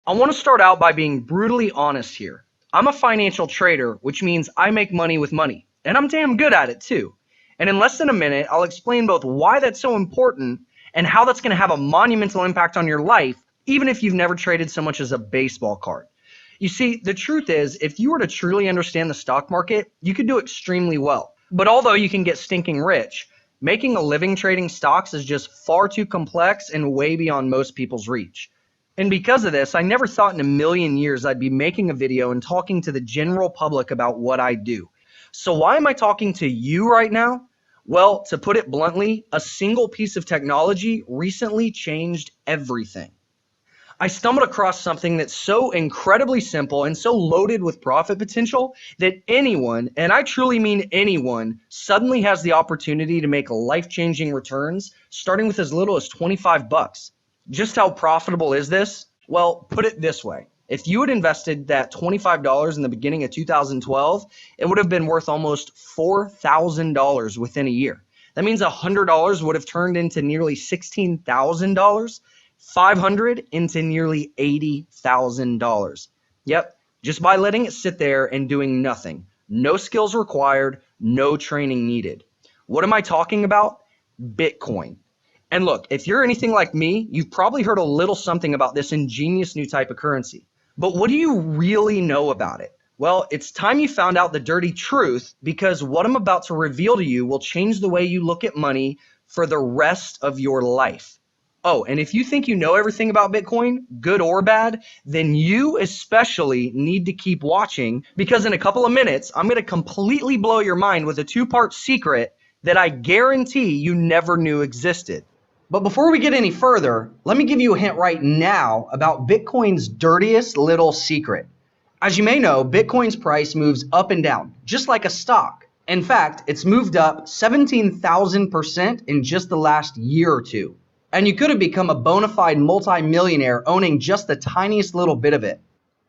I want to start out by being brutally honest here. I'm a financial trader, which means I make money with money, and I'm damn good at it too. And in less than a minute, I'll explain both why that's so important and how that's going to have a monumental impact on your life, even if you've never traded so much as a baseball card. You see, the truth is, if you were to truly understand the stock market, you could do extremely well. But although you can get stinking rich, making a living trading stocks is just far too complex and way beyond most people's reach. And because of this, I never thought in a million years I'd be making a video and talking to the general public about what I do. So why am I talking to you right now? Well, to put it bluntly, a single piece of technology recently changed everything. I stumbled across something that's so incredibly simple and so loaded with profit potential that anyone, and I truly mean anyone, suddenly has the opportunity to make life-changing returns starting with as little as 25 bucks. Just how profitable is this? Well, put it this way. If you had invested that $25 in the beginning of 2012, it would have been worth almost $4,000 within a year. That means $100 would have turned into nearly $16,000, 500 into nearly $80,000. Yep, just by letting it sit there and doing nothing. No skills required, no training needed. What am I talking about? Bitcoin. And look, if you're anything like me, you've probably heard a little something about this ingenious new type of currency. But what do you really know about it? Well, it's time you found out the dirty truth, because what I'm about to reveal to you will change the way you look at money for the rest of your life. Oh, and if you think you know everything about Bitcoin, good or bad, then you especially need to keep watching, because in a couple of minutes, I'm going to completely blow your mind with a two-part secret that I guarantee you never knew existed. But before we get any further, let me give you a hint right now about Bitcoin's dirtiest little secret. As you may know, Bitcoin's price moves up and down, just like a stock. In fact, it's moved up 17,000% in just the last year or two. And you could have become a bona fide multi-millionaire owning just the tiniest little bit of it.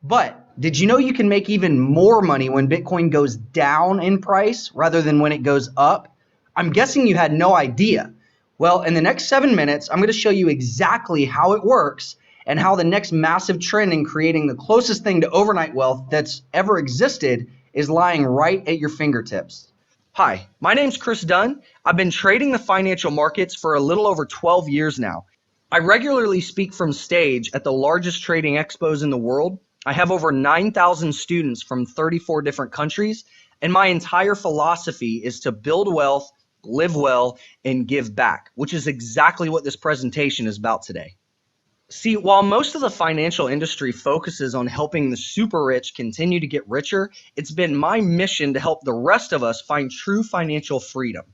But did you know you can make even more money when Bitcoin goes down in price rather than when it goes up? I'm guessing you had no idea. Well, in the next 7 minutes, I'm going to show you exactly how it works and how the next massive trend in creating the closest thing to overnight wealth that's ever existed is lying right at your fingertips. Hi, my name's Chris Dunn. I've been trading the financial markets for a little over 12 years now. I regularly speak from stage at the largest trading expos in the world. I have over 9,000 students from 34 different countries, and my entire philosophy is to build wealth, live well, and give back, which is exactly what this presentation is about today. See, while most of the financial industry focuses on helping the super rich continue to get richer, it's been my mission to help the rest of us find true financial freedom.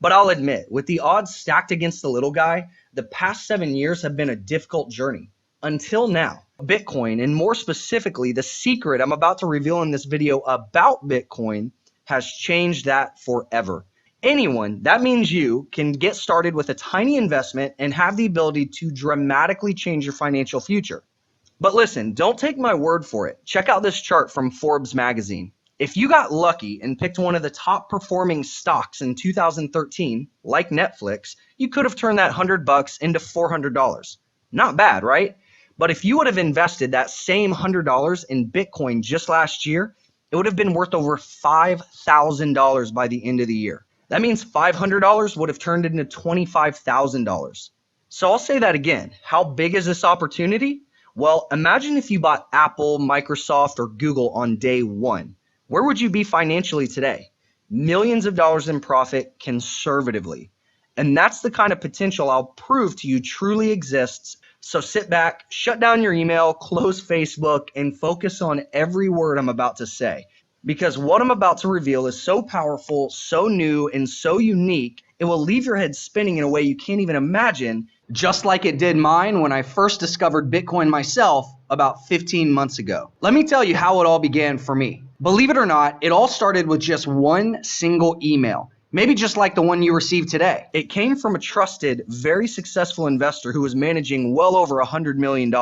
But I'll admit, with the odds stacked against the little guy, the past 7 years have been a difficult journey. Until now, Bitcoin, and more specifically, the secret I'm about to reveal in this video about Bitcoin, has changed that forever. Anyone, that means you, can get started with a tiny investment and have the ability to dramatically change your financial future. But listen, don't take my word for it. Check out this chart from Forbes magazine. If you got lucky and picked one of the top performing stocks in 2013, like Netflix, you could have turned that $100 into $400. Not bad, right? But if you would have invested that same $100 in Bitcoin just last year, it would have been worth over $5,000 by the end of the year. That means $500 would have turned into $25,000. So I'll say that again. How big is this opportunity? Well, imagine if you bought Apple, Microsoft, or Google on day one. Where would you be financially today? Millions of dollars in profit conservatively. And that's the kind of potential I'll prove to you truly exists. So sit back, shut down your email, close Facebook, and focus on every word I'm about to say. Because what I'm about to reveal is so powerful, so new, and so unique, it will leave your head spinning in a way you can't even imagine, just like it did mine when I first discovered Bitcoin myself about 15 months ago. Let me tell you how it all began for me. Believe it or not, it all started with just one single email. Maybe just like the one you received today. It came from a trusted, very successful investor who was managing well over $100 million.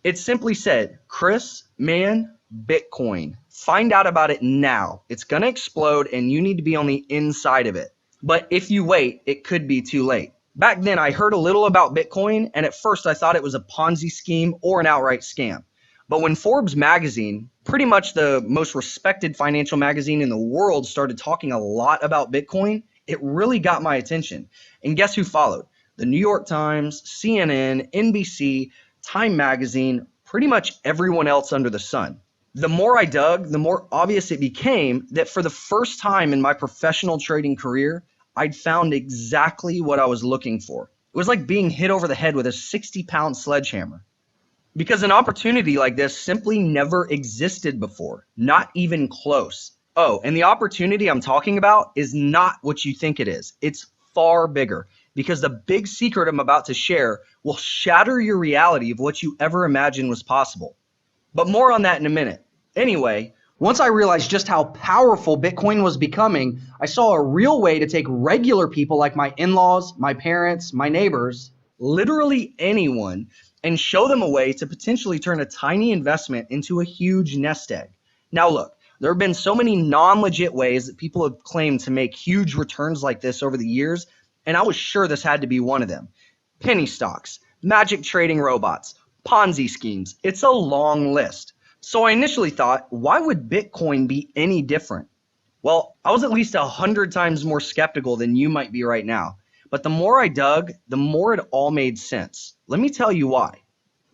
It simply said, Chris, man, Bitcoin. Find out about it now. It's going to explode and you need to be on the inside of it. But if you wait, it could be too late. Back then, I heard a little about Bitcoin, and at first I thought it was a Ponzi scheme or an outright scam. But when Forbes magazine, pretty much the most respected financial magazine in the world, started talking a lot about Bitcoin, it really got my attention. And guess who followed? The New York Times, CNN, NBC, Time Magazine, pretty much everyone else under the sun. The more I dug, the more obvious it became that for the first time in my professional trading career, I'd found exactly what I was looking for. It was like being hit over the head with a 60-pound sledgehammer. Because an opportunity like this simply never existed before, not even close. Oh, and the opportunity I'm talking about is not what you think it is. It's far bigger, because the big secret I'm about to share will shatter your reality of what you ever imagined was possible. But more on that in a minute. Anyway, once I realized just how powerful Bitcoin was becoming, I saw a real way to take regular people like my in-laws, my parents, my neighbors, literally anyone, and show them a way to potentially turn a tiny investment into a huge nest egg. Now look, there have been so many non-legit ways that people have claimed to make huge returns like this over the years, and I was sure this had to be one of them. Penny stocks, magic trading robots, Ponzi schemes. It's a long list. So I initially thought, why would Bitcoin be any different? Well, I was at least 100 times more skeptical than you might be right now. But the more I dug, the more it all made sense. Let me tell you why.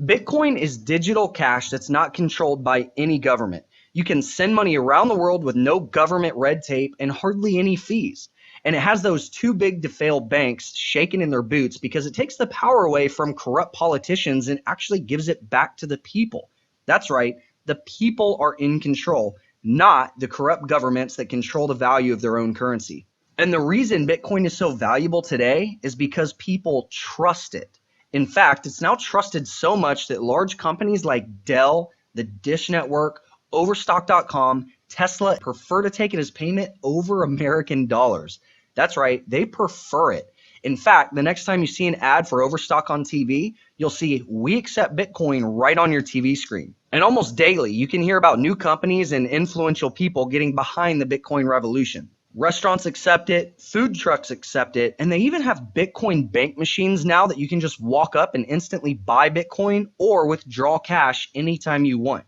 Bitcoin is digital cash that's not controlled by any government. You can send money around the world with no government red tape and hardly any fees. And it has those too big to fail banks shaking in their boots because it takes the power away from corrupt politicians and actually gives it back to the people. That's right, the people are in control, not the corrupt governments that control the value of their own currency. And the reason Bitcoin is so valuable today is because people trust it. In fact, it's now trusted so much that large companies like Dell, the Dish Network, Overstock.com, Tesla prefer to take it as payment over American dollars. That's right, they prefer it. In fact, the next time you see an ad for Overstock on TV, you'll see "We accept Bitcoin" right on your TV screen. And almost daily, you can hear about new companies and influential people getting behind the Bitcoin revolution. Restaurants accept it, food trucks accept it, and they even have Bitcoin bank machines now that you can just walk up and instantly buy Bitcoin or withdraw cash anytime you want.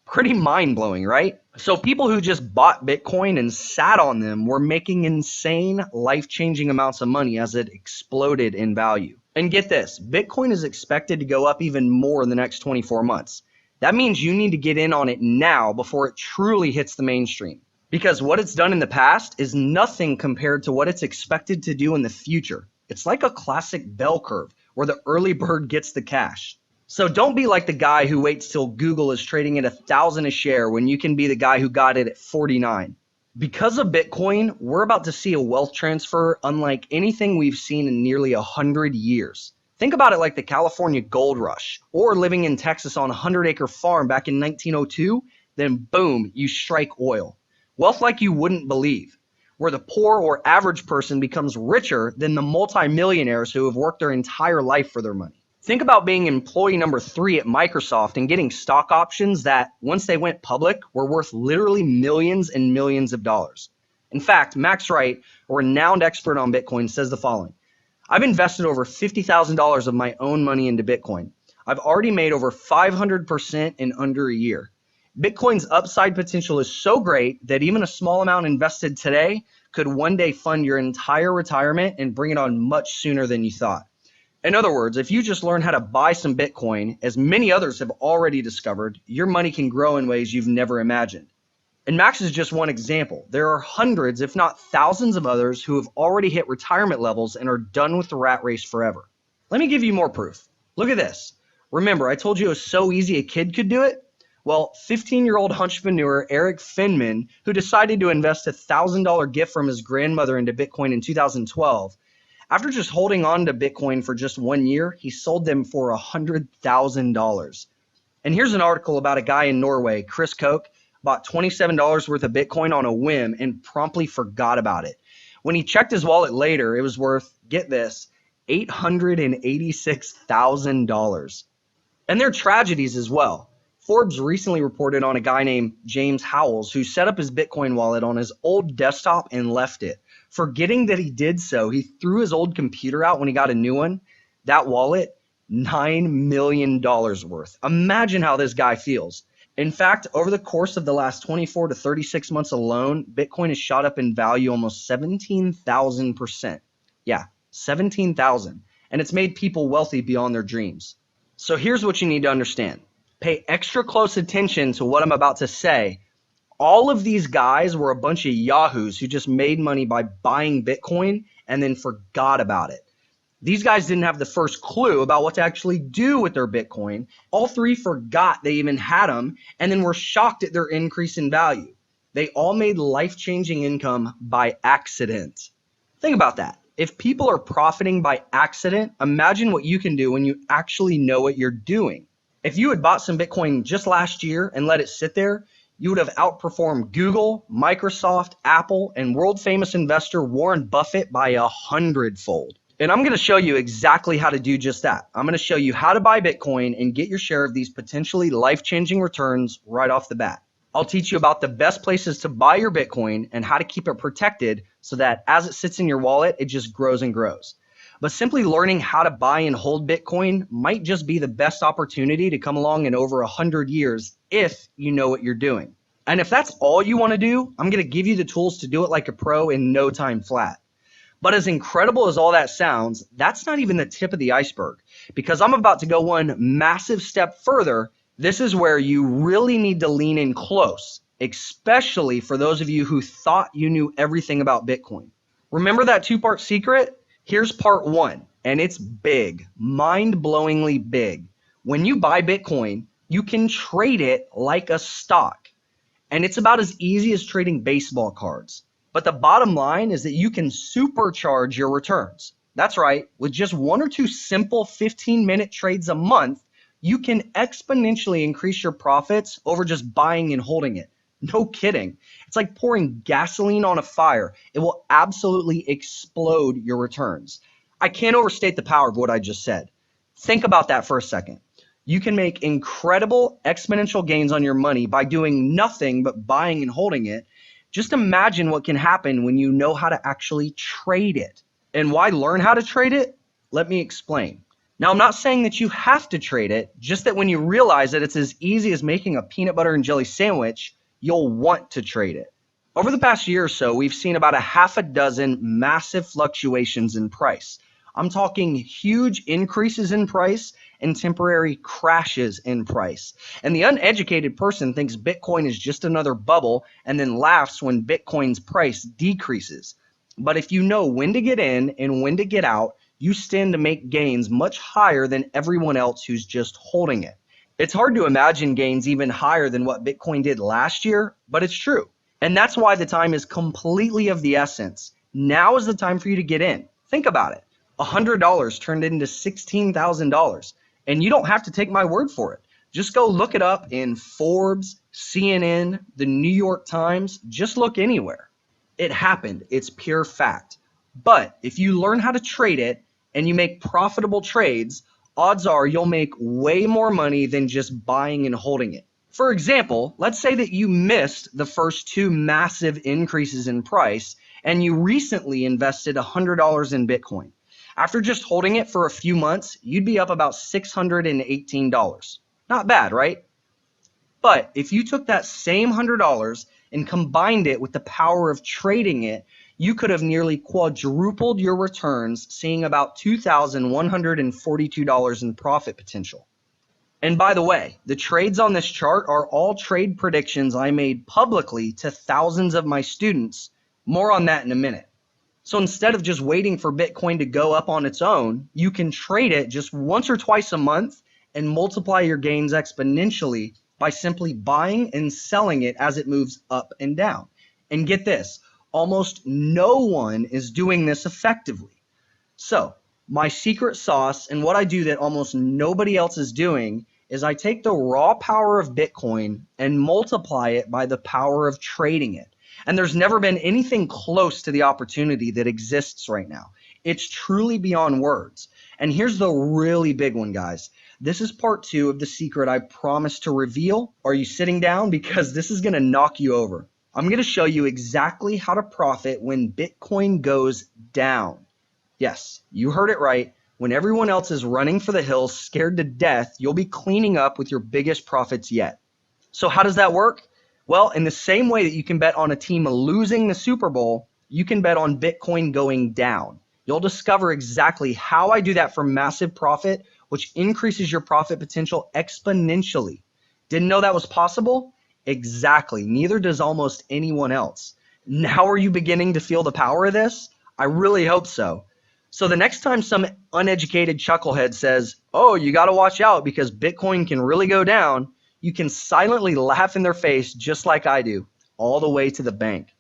Pretty mind-blowing, right? So people who just bought Bitcoin and sat on them were making insane, life-changing amounts of money as it exploded in value. And get this, Bitcoin is expected to go up even more in the next 24 months. That means you need to get in on it now before it truly hits the mainstream. Because what it's done in the past is nothing compared to what it's expected to do in the future. It's like a classic bell curve where the early bird gets the cash. So don't be like the guy who waits till Google is trading at 1,000 a share when you can be the guy who got it at 49. Because of Bitcoin, we're about to see a wealth transfer unlike anything we've seen in nearly 100 years. Think about it like the California gold rush, or living in Texas on a 100-acre farm back in 1902, then boom, you strike oil. Wealth like you wouldn't believe, where the poor or average person becomes richer than the multimillionaires who have worked their entire life for their money. Think about being employee number 3 at Microsoft and getting stock options that, once they went public, were worth literally millions and millions of dollars. In fact, Max Wright, a renowned expert on Bitcoin, says the following: I've invested over $50,000 of my own money into Bitcoin. I've already made over 500% in under a year. Bitcoin's upside potential is so great that even a small amount invested today could one day fund your entire retirement and bring it on much sooner than you thought. In other words, if you just learn how to buy some Bitcoin, as many others have already discovered, your money can grow in ways you've never imagined. And Max is just one example. There are hundreds, if not thousands of others who have already hit retirement levels and are done with the rat race forever. Let me give you more proof. Look at this. Remember, I told you it was so easy a kid could do it? Well, 15-year-old entrepreneur Eric Finman, who decided to invest a $1,000 gift from his grandmother into Bitcoin in 2012, after just holding on to Bitcoin for just 1 year, he sold them for $100,000. And here's an article about a guy in Norway, Chris Koch, bought $27 worth of Bitcoin on a whim and promptly forgot about it. When he checked his wallet later, it was worth, get this, $886,000. And there are tragedies as well. Forbes recently reported on a guy named James Howells who set up his Bitcoin wallet on his old desktop and left it. Forgetting that he did so, he threw his old computer out when he got a new one. That wallet $9 million worth. Imagine how this guy feels. In fact, over the course of the last 24 to 36 months alone, Bitcoin has shot up in value almost 17,000%. Yeah, 17,000. And it's made people wealthy beyond their dreams. So here's what you need to understand. Pay extra close attention to what I'm about to say. All of these guys were a bunch of yahoos who just made money by buying Bitcoin and then forgot about it. These guys didn't have the first clue about what to actually do with their Bitcoin. All three forgot they even had them and then were shocked at their increase in value. They all made life-changing income by accident. Think about that. If people are profiting by accident, imagine what you can do when you actually know what you're doing. If you had bought some Bitcoin just last year and let it sit there, you would have outperformed Google, Microsoft, Apple, and world-famous investor Warren Buffett by 100-fold. And I'm going to show you exactly how to do just that. I'm going to show you how to buy Bitcoin and get your share of these potentially life-changing returns right off the bat. I'll teach you about the best places to buy your Bitcoin and how to keep it protected so that as it sits in your wallet, it just grows and grows. But simply learning how to buy and hold Bitcoin might just be the best opportunity to come along in over 100 years if you know what you're doing. And if that's all you want to do, I'm going to give you the tools to do it like a pro in no time flat. But as incredible as all that sounds, that's not even the tip of the iceberg, because I'm about to go one massive step further. This is where you really need to lean in close, especially for those of you who thought you knew everything about Bitcoin. Remember that two-part secret? Here's part one, and it's big, mind-blowingly big. When you buy Bitcoin, you can trade it like a stock, and it's about as easy as trading baseball cards. But the bottom line is that you can supercharge your returns. That's right, with just one or two simple 15-minute trades a month, you can exponentially increase your profits over just buying and holding it. No kidding. It's like pouring gasoline on a fire. It will absolutely explode your returns. I can't overstate the power of what I just said. Think about that for a second. You can make incredible exponential gains on your money by doing nothing but buying and holding it. Just imagine what can happen when you know how to actually trade it. And why learn how to trade it? Let me explain. Now, I'm not saying that you have to trade it, just that when you realize that it's as easy as making a peanut butter and jelly sandwich, you'll want to trade it. Over the past year or so, we've seen about a half a dozen massive fluctuations in price. I'm talking huge increases in price and temporary crashes in price. And the uneducated person thinks Bitcoin is just another bubble and then laughs when Bitcoin's price decreases. But if you know when to get in and when to get out, you stand to make gains much higher than everyone else who's just holding it. It's hard to imagine gains even higher than what Bitcoin did last year, but it's true. And that's why the time is completely of the essence. Now is the time for you to get in. Think about it. $100 turned into $16,000. And you don't have to take my word for it. Just go look it up in Forbes, CNN, the New York Times. Just look anywhere. It happened. It's pure fact. But if you learn how to trade it and you make profitable trades, odds are you'll make way more money than just buying and holding it. For example, let's say that you missed the first two massive increases in price and you recently invested $100 in Bitcoin. After just holding it for a few months, you'd be up about $618. Not bad, right? But if you took that same $100 and combined it with the power of trading it, you could have nearly quadrupled your returns, seeing about $2,142 in profit potential. And by the way, the trades on this chart are all trade predictions I made publicly to thousands of my students. More on that in a minute. So instead of just waiting for Bitcoin to go up on its own, you can trade it just once or twice a month and multiply your gains exponentially by simply buying and selling it as it moves up and down. And get this, almost no one is doing this effectively. So my secret sauce and what I do that almost nobody else is doing is I take the raw power of Bitcoin and multiply it by the power of trading it. And there's never been anything close to the opportunity that exists right now. It's truly beyond words. And here's the really big one, guys. This is part 2 of the secret I promised to reveal. Are you sitting down? Because this is going to knock you over. I'm going to show you exactly how to profit when Bitcoin goes down. Yes, you heard it right. When everyone else is running for the hills, scared to death, you'll be cleaning up with your biggest profits yet. So how does that work? Well, in the same way that you can bet on a team losing the Super Bowl, you can bet on Bitcoin going down. You'll discover exactly how I do that for massive profit, which increases your profit potential exponentially. Didn't know that was possible? Exactly. Neither does almost anyone else. Now are you beginning to feel the power of this? I really hope so. So the next time some uneducated chucklehead says, "Oh, you got to watch out because Bitcoin can really go down," you can silently laugh in their face just like I do, all the way to the bank.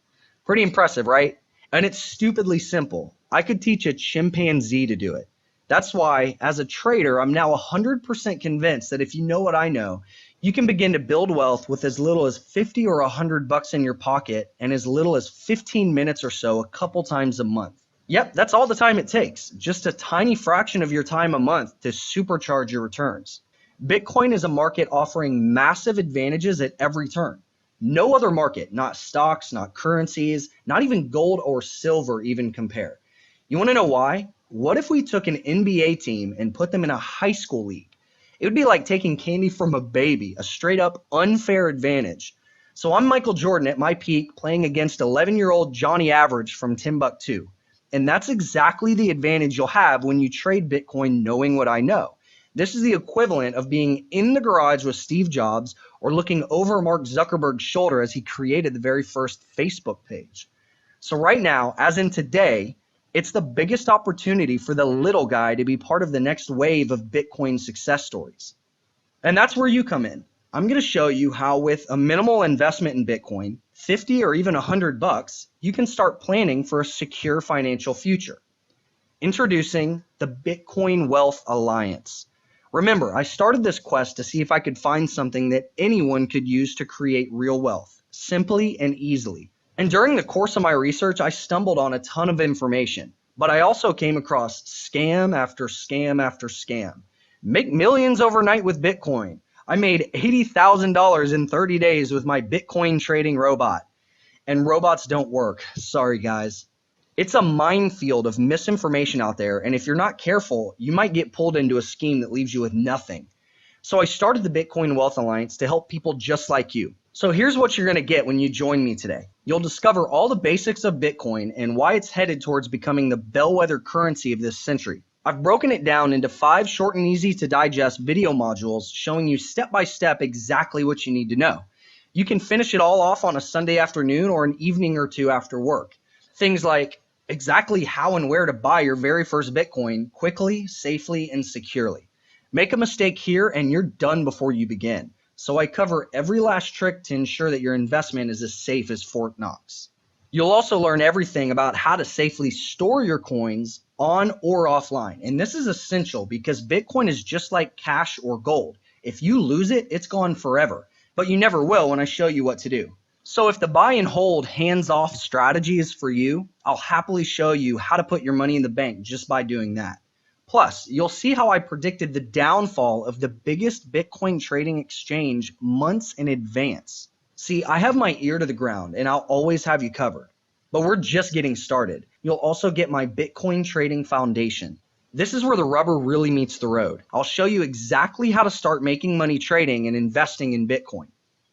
Pretty impressive, right? And it's stupidly simple. I could teach a chimpanzee to do it. That's why, as a trader, I'm now 100% convinced that if you know what I know, you can begin to build wealth with as little as 50 or $100 in your pocket and as little as 15 minutes or so a couple times a month. Yep, that's all the time it takes. Just a tiny fraction of your time a month to supercharge your returns. Bitcoin is a market offering massive advantages at every turn. No other market, not stocks, not currencies, not even gold or silver even compare. You want to know why? What if we took an NBA team and put them in a high school league? It would be like taking candy from a baby, a straight up unfair advantage. So I'm Michael Jordan at my peak playing against 11-year-old Johnny Average from Timbuktu. And that's exactly the advantage you'll have when you trade Bitcoin knowing what I know. This is the equivalent of being in the garage with Steve Jobs or looking over Mark Zuckerberg's shoulder as he created the very first Facebook page. So right now, as in today, it's the biggest opportunity for the little guy to be part of the next wave of Bitcoin success stories. And that's where you come in. I'm going to show you how with a minimal investment in Bitcoin, 50 or even $100, you can start planning for a secure financial future. Introducing the Bitcoin Wealth Alliance. Remember, I started this quest to see if I could find something that anyone could use to create real wealth, simply and easily. And during the course of my research, I stumbled on a ton of information, but I also came across scam after scam after scam. Make millions overnight with Bitcoin. I made $80,000 in 30 days with my Bitcoin trading robot. And robots don't work. Sorry, guys. It's a minefield of misinformation out there, and if you're not careful, you might get pulled into a scheme that leaves you with nothing. So I started the Bitcoin Wealth Alliance to help people just like you. So here's what you're going to get when you join me today. You'll discover all the basics of Bitcoin and why it's headed towards becoming the bellwether currency of this century. I've broken it down into 5 short and easy to digest video modules showing you step by step exactly what you need to know. You can finish it all off on a Sunday afternoon or an evening or two after work. Things like exactly how and where to buy your very first Bitcoin quickly, safely, and securely. Make a mistake here and you're done before you begin. So I cover every last trick to ensure that your investment is as safe as Fort Knox. You'll also learn everything about how to safely store your coins on or offline. And this is essential because Bitcoin is just like cash or gold. If you lose it, it's gone forever. But you never will when I show you what to do. So if the buy and hold hands-off strategy is for you, I'll happily show you how to put your money in the bank just by doing that. Plus, you'll see how I predicted the downfall of the biggest Bitcoin trading exchange months in advance. See, I have my ear to the ground and I'll always have you covered. But we're just getting started. You'll also get my Bitcoin Trading Foundation. This is where the rubber really meets the road. I'll show you exactly how to start making money trading and investing in Bitcoin.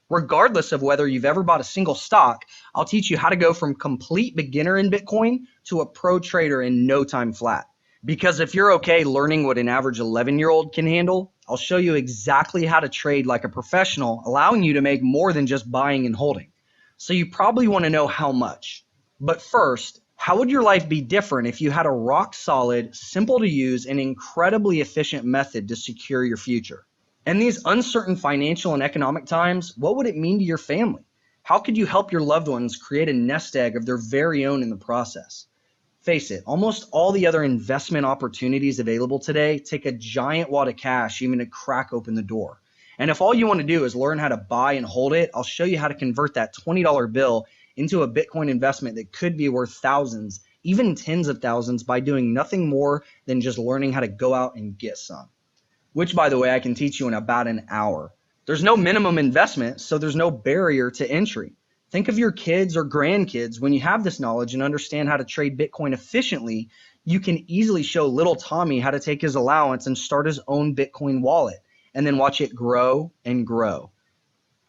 Regardless of whether you've ever bought a single stock, I'll teach you how to go from complete beginner in Bitcoin to a pro trader in no time flat. Because if you're okay learning what an average 11-year-old can handle, I'll show you exactly how to trade like a professional, allowing you to make more than just buying and holding. So you probably want to know how much. But first, how would your life be different if you had a rock solid, simple to use, and incredibly efficient method to secure your future? In these uncertain financial and economic times, what would it mean to your family? How could you help your loved ones create a nest egg of their very own in the process? Face it, almost all the other investment opportunities available today take a giant wad of cash even to crack open the door. And if all you want to do is learn how to buy and hold it, I'll show you how to convert that $20 bill into a Bitcoin investment that could be worth thousands, even tens of thousands, by doing nothing more than just learning how to go out and get some. Which, by the way, I can teach you in about an hour. There's no minimum investment, so there's no barrier to entry. Think of your kids or grandkids. When you have this knowledge and understand how to trade Bitcoin efficiently, You can easily show little Tommy how to take his allowance and start his own Bitcoin wallet and then watch it grow and grow.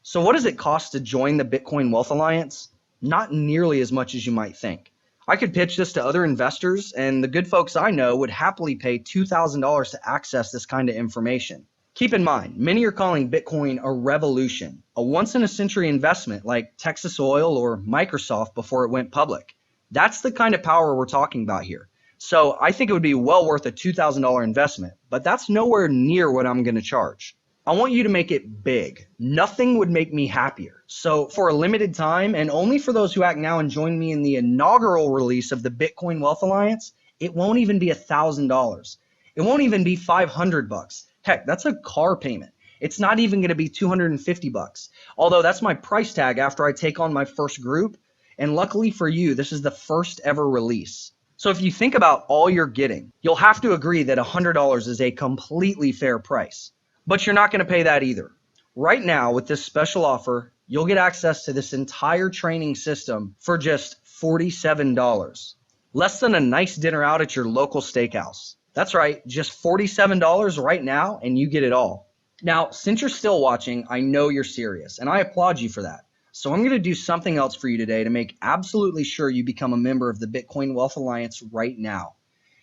So what does it cost to join the Bitcoin Wealth Alliance? Not nearly as much as you might think. I could pitch this to other investors, and the good folks I know would happily pay $2,000 to access this kind of information. Keep in mind, many are calling Bitcoin a revolution, a once-in-a-century investment like Texas Oil or Microsoft before it went public. That's the kind of power we're talking about here. So I think it would be well worth a $2,000 investment, but that's nowhere near what I'm going to charge. I want you to make it big. Nothing would make me happier. So for a limited time, and only for those who act now and join me in the inaugural release of the Bitcoin Wealth Alliance, it won't even be $1,000. It won't even be $500. Heck, that's a car payment. It's not even going to be $250. Although that's my price tag after I take on my first group. And luckily for you, this is the first ever release. So if you think about all you're getting, you'll have to agree that $100 is a completely fair price. But you're not going to pay that either. Right now, with this special offer, you'll get access to this entire training system for just $47. Less than a nice dinner out at your local steakhouse. That's right, just $47 right now, and you get it all. Now, since you're still watching, I know you're serious, and I applaud you for that. So I'm going to do something else for you today to make absolutely sure you become a member of the Bitcoin Wealth Alliance right now.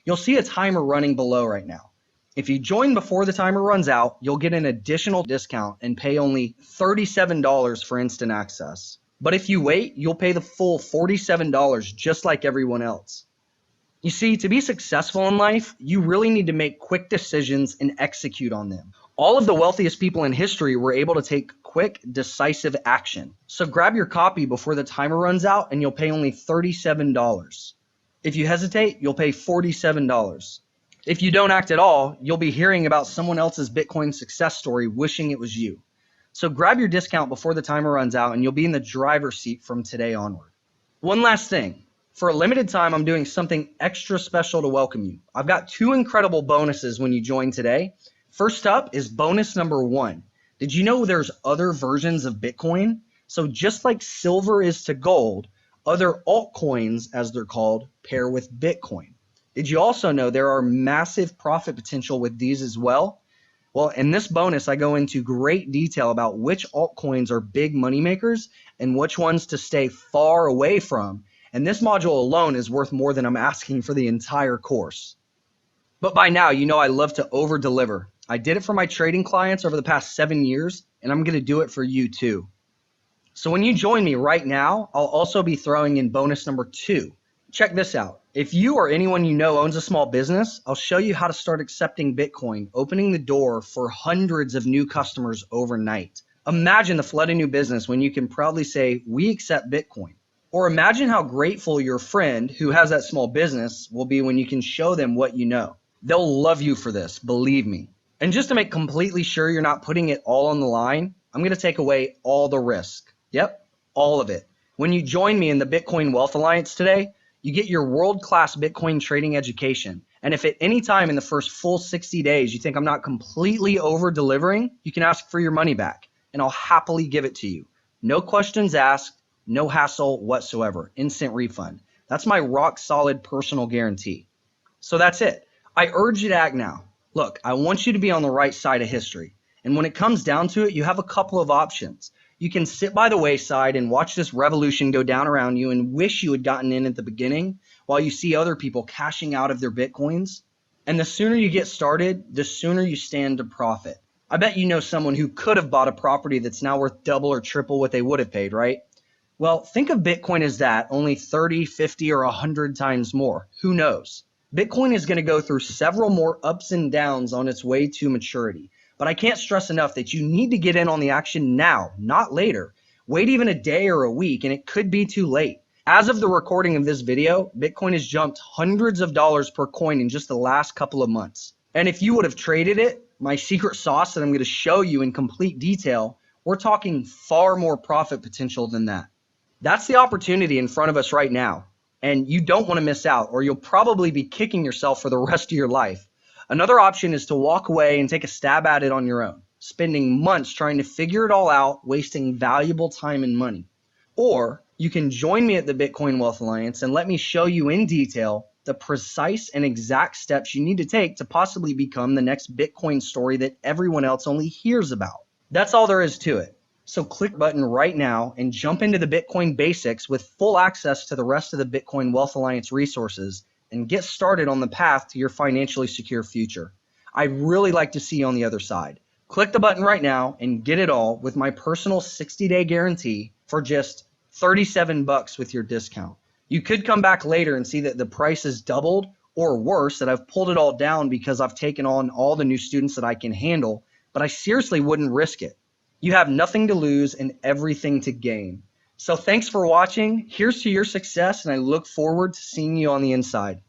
You'll see a timer running below right now. If you join before the timer runs out, you'll get an additional discount and pay only $37 for instant access. But if you wait, you'll pay the full $47 just like everyone else. You see, to be successful in life, you really need to make quick decisions and execute on them. All of the wealthiest people in history were able to take quick, decisive action. So grab your copy before the timer runs out and you'll pay only $37. If you hesitate, you'll pay $47. If you don't act at all, you'll be hearing about someone else's Bitcoin success story wishing it was you. So grab your discount before the timer runs out and you'll be in the driver's seat from today onward. One last thing. For a limited time, I'm doing something extra special to welcome you. I've got 2 incredible bonuses when you join today. First up is bonus number 1. Did you know there's other versions of Bitcoin? So just like silver is to gold, other altcoins, as they're called, pair with Bitcoin. Did you also know there are massive profit potential with these as well? Well, in this bonus, I go into great detail about which altcoins are big moneymakers and which ones to stay far away from. And this module alone is worth more than I'm asking for the entire course. But by now, you know I love to over-deliver. I did it for my trading clients over the past 7 years, and I'm going to do it for you too. So when you join me right now, I'll also be throwing in bonus number 2. Check this out. If you or anyone you know owns a small business, I'll show you how to start accepting Bitcoin, opening the door for hundreds of new customers overnight. Imagine the flood of new business when you can proudly say, "We accept Bitcoin." Or imagine how grateful your friend who has that small business will be when you can show them what you know. They'll love you for this, believe me. And just to make completely sure you're not putting it all on the line, I'm going to take away all the risk. Yep, all of it. When you join me in the Bitcoin Wealth Alliance today, you get your world-class Bitcoin trading education. And if at any time in the first full 60 days you think I'm not completely over-delivering, you can ask for your money back, and I'll happily give it to you. No questions asked, no hassle whatsoever, instant refund. That's my rock-solid personal guarantee. So that's it. I urge you to act now. Look, I want you to be on the right side of history. And when it comes down to it, you have a couple of options. You can sit by the wayside and watch this revolution go down around you and wish you had gotten in at the beginning while you see other people cashing out of their Bitcoins. And the sooner you get started, the sooner you stand to profit. I bet you know someone who could have bought a property that's now worth double or triple what they would have paid, right? Well, think of Bitcoin as that, only 30, 50, or 100 times more. Who knows? Bitcoin is going to go through several more ups and downs on its way to maturity. But I can't stress enough that you need to get in on the action now, not later. Wait even a day or a week, and it could be too late. As of the recording of this video, Bitcoin has jumped hundreds of dollars per coin in just the last couple of months. And if you would have traded it, my secret sauce that I'm going to show you in complete detail, we're talking far more profit potential than that. That's the opportunity in front of us right now. And you don't want to miss out, or you'll probably be kicking yourself for the rest of your life. Another option is to walk away and take a stab at it on your own, spending months trying to figure it all out, wasting valuable time and money. Or you can join me at the Bitcoin Wealth Alliance and let me show you in detail the precise and exact steps you need to take to possibly become the next Bitcoin story that everyone else only hears about. That's all there is to it. So click the button right now and jump into the Bitcoin basics with full access to the rest of the Bitcoin Wealth Alliance resources and get started on the path to your financially secure future. I'd really like to see you on the other side. Click the button right now and get it all with my personal 60-day guarantee for just $37 with your discount. You could come back later and see that the price has doubled, or worse, that I've pulled it all down because I've taken on all the new students that I can handle, but I seriously wouldn't risk it. You have nothing to lose and everything to gain. So thanks for watching. Here's to your success, and I look forward to seeing you on the inside.